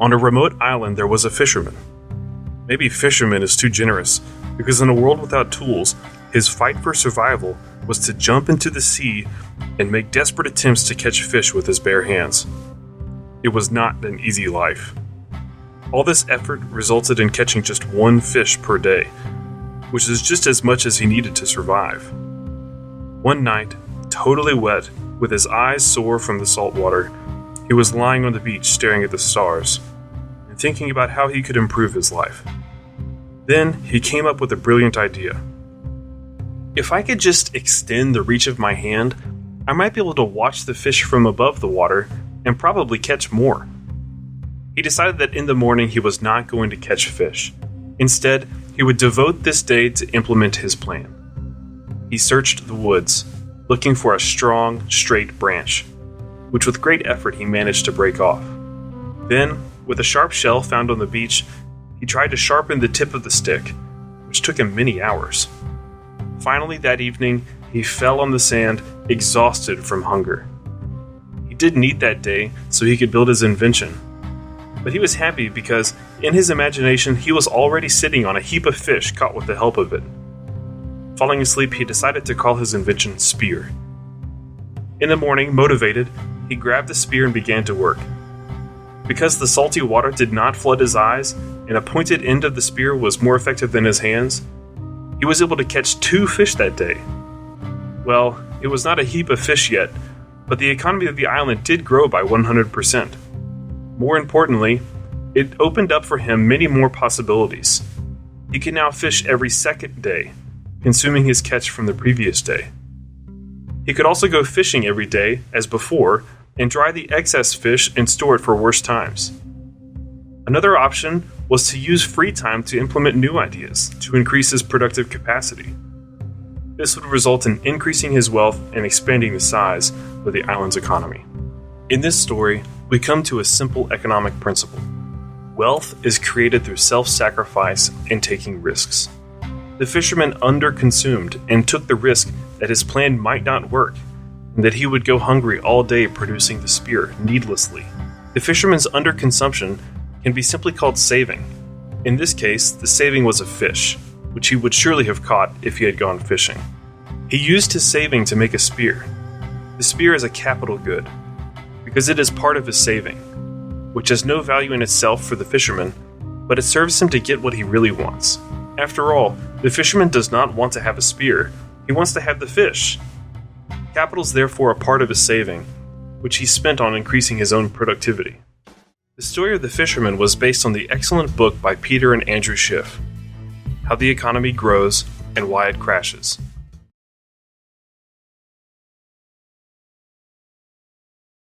On a remote island, there was a fisherman. Maybe fisherman is too generous, because in a world without tools, his fight for survival was to jump into the sea and make desperate attempts to catch fish with his bare hands. It was not an easy life. All this effort resulted in catching just one fish per day, which is just as much as he needed to survive. One night, totally wet, with his eyes sore from the salt water, he was lying on the beach staring at the stars and thinking about how he could improve his life. Then he came up with a brilliant idea. If I could just extend the reach of my hand, I might be able to watch the fish from above the water and probably catch more. He decided that in the morning he was not going to catch fish. Instead, he would devote this day to implement his plan. He searched the woods, looking for a strong, straight branch, which with great effort he managed to break off. Then, with a sharp shell found on the beach, he tried to sharpen the tip of the stick, which took him many hours. Finally, that evening, he fell on the sand, exhausted from hunger. He didn't eat that day, so he could build his invention. But he was happy because, in his imagination, he was already sitting on a heap of fish caught with the help of it. Falling asleep, he decided to call his invention Spear. In the morning, motivated, he grabbed the spear and began to work. Because the salty water did not flood his eyes, and a pointed end of the spear was more effective than his hands, he was able to catch 2 fish that day. Well, it was not a heap of fish yet, but the economy of the island did grow by 100%. More importantly, it opened up for him many more possibilities. He could now fish every second day, consuming his catch from the previous day. He could also go fishing every day, as before, and dry the excess fish and store it for worse times. Another option was to use free time to implement new ideas to increase his productive capacity. This would result in increasing his wealth and expanding the size of the island's economy. In this story, we come to a simple economic principle. Wealth is created through self-sacrifice and taking risks. The fisherman underconsumed and took the risk that his plan might not work, and that he would go hungry all day producing the spear needlessly. The fisherman's underconsumption can be simply called saving. In this case, the saving was a fish, which he would surely have caught if he had gone fishing. He used his saving to make a spear. The spear is a capital good, because it is part of his saving, which has no value in itself for the fisherman, but it serves him to get what he really wants. After all, the fisherman does not want to have a spear, he wants to have the fish. Capital is therefore a part of his saving, which he spent on increasing his own productivity. The story of the fisherman was based on the excellent book by Peter and Andrew Schiff, How the Economy Grows and Why It Crashes.